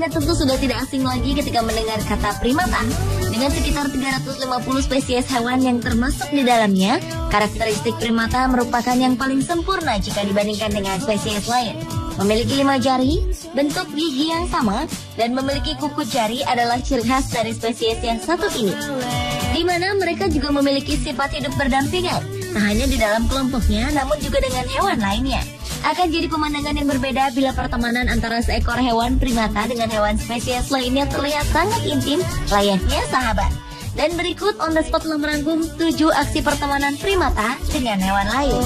Anda tentu sudah tidak asing lagi ketika mendengar kata primata. Dengan sekitar 350 spesies hewan yang termasuk di dalamnya, karakteristik primata merupakan yang paling sempurna jika dibandingkan dengan spesies lain. Memiliki 5 jari, bentuk gigi yang sama, dan memiliki kuku jari adalah ciri khas dari spesies yang satu ini. Di mana mereka juga memiliki sifat hidup berdampingan, tak hanya di dalam kelompoknya, namun juga dengan hewan lainnya. Akan jadi pemandangan yang berbeda bila pertemanan antara seekor hewan primata dengan hewan spesies lainnya terlihat sangat intim, layaknya sahabat. Dan berikut On The Spot telah merangkum 7 aksi pertemanan primata dengan hewan lain.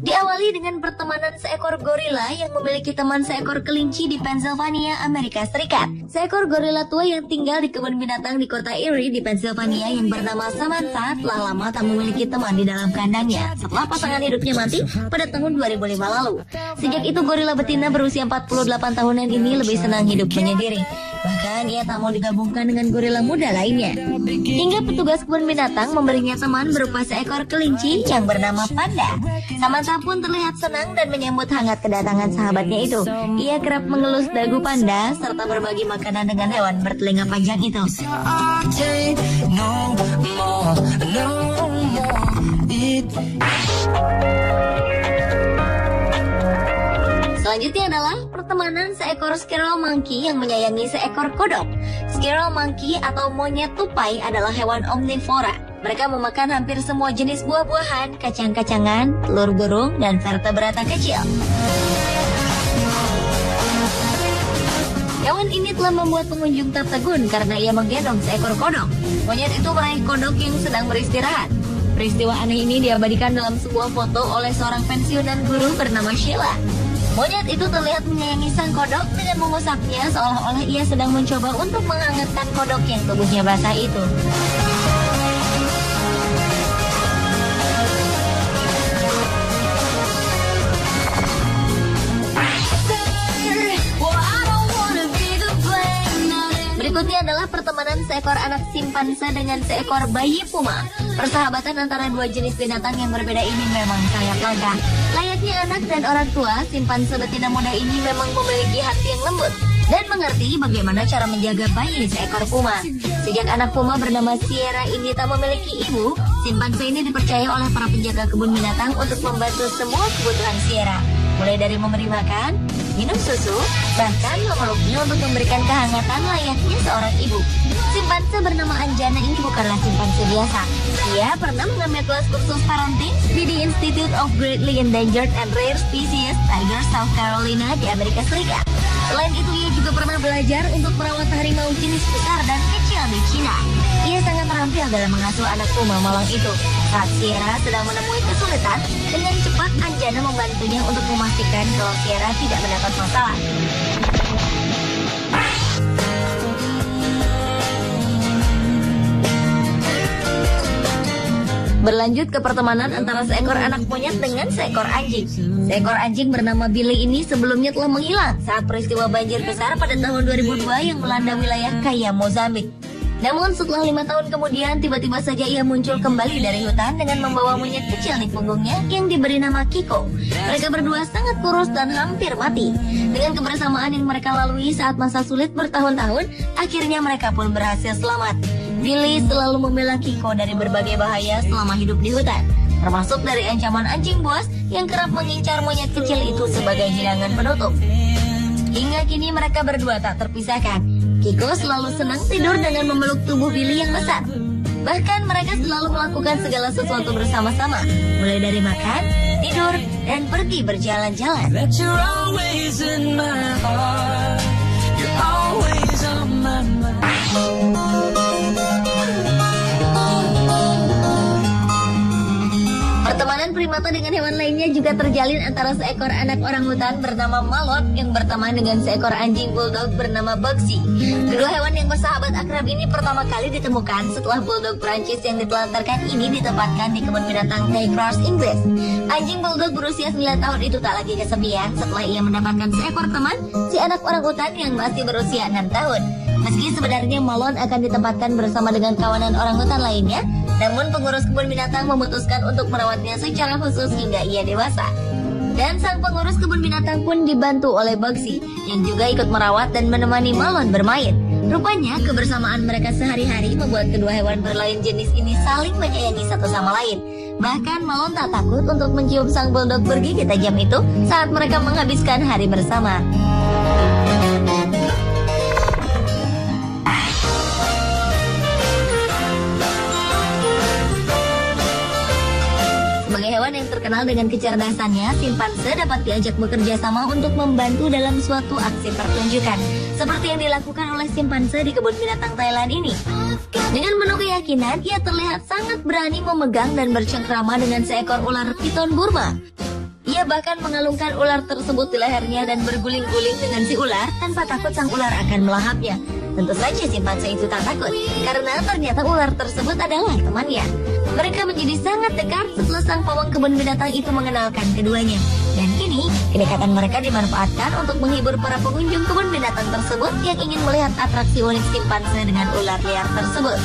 Diawali dengan pertemanan seekor gorila yang memiliki teman seekor kelinci di Pennsylvania, Amerika Serikat. Seekor gorila tua yang tinggal di kebun binatang di kota Erie di Pennsylvania yang bernama Samantha telah lama tak memiliki teman di dalam kandangnya setelah pasangan hidupnya mati pada tahun 2005 lalu. Sejak itu gorila betina berusia 48 tahunan ini lebih senang hidup menyendiri. Bahkan ia tak mau digabungkan dengan gorila muda lainnya. Hingga petugas kebun binatang memberinya teman berupa seekor kelinci yang bernama Panda. Samantha pun terlihat senang dan menyambut hangat kedatangan sahabatnya itu. Ia kerap mengelus dagu Panda serta berbagi makanan dengan hewan bertelinga panjang itu. Selanjutnya adalah pertemanan seekor squirrel monkey yang menyayangi seekor kodok. Squirrel monkey atau monyet tupai adalah hewan omnivora. Mereka memakan hampir semua jenis buah-buahan, kacang-kacangan, telur burung, dan vertebrata kecil. Hewan ini telah membuat pengunjung tertegun karena ia menggendong seekor kodok. Monyet itu meraih kodok yang sedang beristirahat. Peristiwa aneh ini diabadikan dalam sebuah foto oleh seorang pensiunan guru bernama Sheila. Monyet itu terlihat menyayangi sang kodok dengan mengusapnya seolah-olah ia sedang mencoba untuk menghangatkan kodok yang tubuhnya basah itu. Berikutnya adalah pertemanan seekor anak simpanse dengan seekor bayi puma. Persahabatan antara dua jenis binatang yang berbeda ini memang sangat langka. Layaknya anak dan orang tua, simpanse betina muda ini memang memiliki hati yang lembut dan mengerti bagaimana cara menjaga bayi seekor puma. Sejak anak puma bernama Sierra ini tak memiliki ibu, simpanse ini dipercaya oleh para penjaga kebun binatang untuk membantu semua kebutuhan Sierra. Mulai dari memberi makan, minum susu, bahkan memeluknya untuk memberikan kehangatan layaknya seorang ibu. Simpanse bernama Anjana ini bukanlah simpanse biasa. Ia pernah mengambil kelas kursus parenting di The Institute of Greatly Endangered and Rare Species, Tiger, South Carolina di Amerika Serikat. Selain itu, ia juga pernah belajar untuk merawat harimau jenis besar dan kecil di Cina. Ia sangat terampil dalam mengasuh anak puma malang itu. Saat Sierra sedang menemui kesulitan, dengan cepat Anjana membantunya untuk memastikan kalau Sierra tidak mendapat masalah. Berlanjut ke pertemanan antara seekor anak monyet dengan seekor anjing. Seekor anjing bernama Billy ini sebelumnya telah menghilang saat peristiwa banjir besar pada tahun 2002 yang melanda wilayah kaya Mozambik. Namun setelah 5 tahun kemudian, tiba-tiba saja ia muncul kembali dari hutan dengan membawa monyet kecil di punggungnya yang diberi nama Kiko. Mereka berdua sangat kurus dan hampir mati. Dengan kebersamaan yang mereka lalui saat masa sulit bertahun-tahun, akhirnya mereka pun berhasil selamat. Billy selalu membela Kiko dari berbagai bahaya selama hidup di hutan, termasuk dari ancaman anjing buas yang kerap mengincar monyet kecil itu sebagai hidangan penutup. Hingga kini mereka berdua tak terpisahkan. Kiko selalu senang tidur dengan memeluk tubuh Billy yang besar. Bahkan mereka selalu melakukan segala sesuatu bersama-sama, mulai dari makan, tidur, dan pergi berjalan-jalan. Pertemanan primata dengan hewan lainnya juga terjalin antara seekor anak orangutan bernama Malot yang berteman dengan seekor anjing bulldog bernama Bugsy. Kedua hewan yang bersahabat akrab ini pertama kali ditemukan setelah bulldog Prancis yang ditelantarkan ini ditempatkan di kebun binatang Cairns, Inggris. Anjing bulldog berusia 9 tahun itu tak lagi kesepian setelah ia mendapatkan seekor teman, si anak orangutan yang masih berusia 6 tahun. Meski sebenarnya Malon akan ditempatkan bersama dengan kawanan orangutan lainnya, namun pengurus kebun binatang memutuskan untuk merawatnya secara khusus hingga ia dewasa. Dan sang pengurus kebun binatang pun dibantu oleh Bugsy, yang juga ikut merawat dan menemani Malon bermain. Rupanya kebersamaan mereka sehari-hari membuat kedua hewan berlain jenis ini saling menyayangi satu sama lain. Bahkan Malon tak takut untuk mencium sang bulldog bergigi tajam itu saat mereka menghabiskan hari bersama. Sebagai hewan yang terkenal dengan kecerdasannya, simpanse dapat diajak bekerja sama untuk membantu dalam suatu aksi pertunjukan, seperti yang dilakukan oleh simpanse di kebun binatang Thailand ini. Dengan penuh keyakinan, ia terlihat sangat berani memegang dan bercengkrama dengan seekor ular piton Burma. Ia bahkan mengalungkan ular tersebut di lehernya dan berguling-guling dengan si ular tanpa takut sang ular akan melahapnya. Tentu saja simpanse itu tak takut, karena ternyata ular tersebut adalah temannya. Mereka menjadi sangat dekat setelah sang pawang kebun binatang itu mengenalkan keduanya. Dan kini, kedekatan mereka dimanfaatkan untuk menghibur para pengunjung kebun binatang tersebut yang ingin melihat atraksi unik simpanse dengan ular liar tersebut.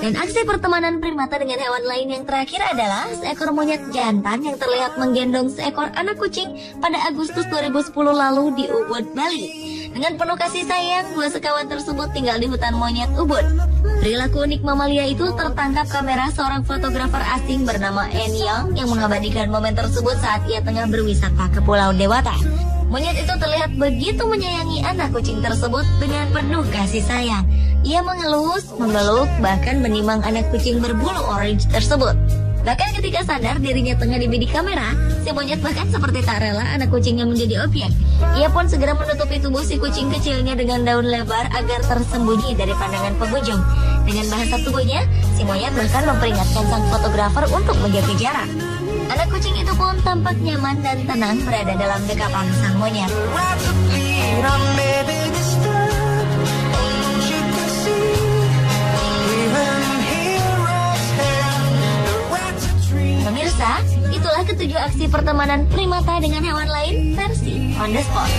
Dan aksi pertemanan primata dengan hewan lain yang terakhir adalah seekor monyet jantan yang terlihat menggendong seekor anak kucing pada Agustus 2010 lalu di Ubud, Bali. Dengan penuh kasih sayang, dua sekawan tersebut tinggal di hutan monyet Ubud. Perilaku unik mamalia itu tertangkap kamera seorang fotografer asing bernama Anne Young yang mengabadikan momen tersebut saat ia tengah berwisata ke Pulau Dewata. Monyet itu terlihat begitu menyayangi anak kucing tersebut dengan penuh kasih sayang. Ia mengelus, memeluk, bahkan menimang anak kucing berbulu orange tersebut. Bahkan ketika sadar dirinya tengah dibidik kamera, si monyet bahkan seperti tak rela anak kucingnya menjadi objek. Ia pun segera menutupi tubuh si kucing kecilnya dengan daun lebar agar tersembunyi dari pandangan pengunjung. Dengan bahasa tubuhnya, si monyet bahkan memperingatkan sang fotografer untuk menjaga jarak. Anak kucing itu pun tampak nyaman dan tenang berada dalam dekapan sang monyet. Pemirsa, itulah ketujuh aksi pertemanan primata dengan hewan lain versi On The Spot.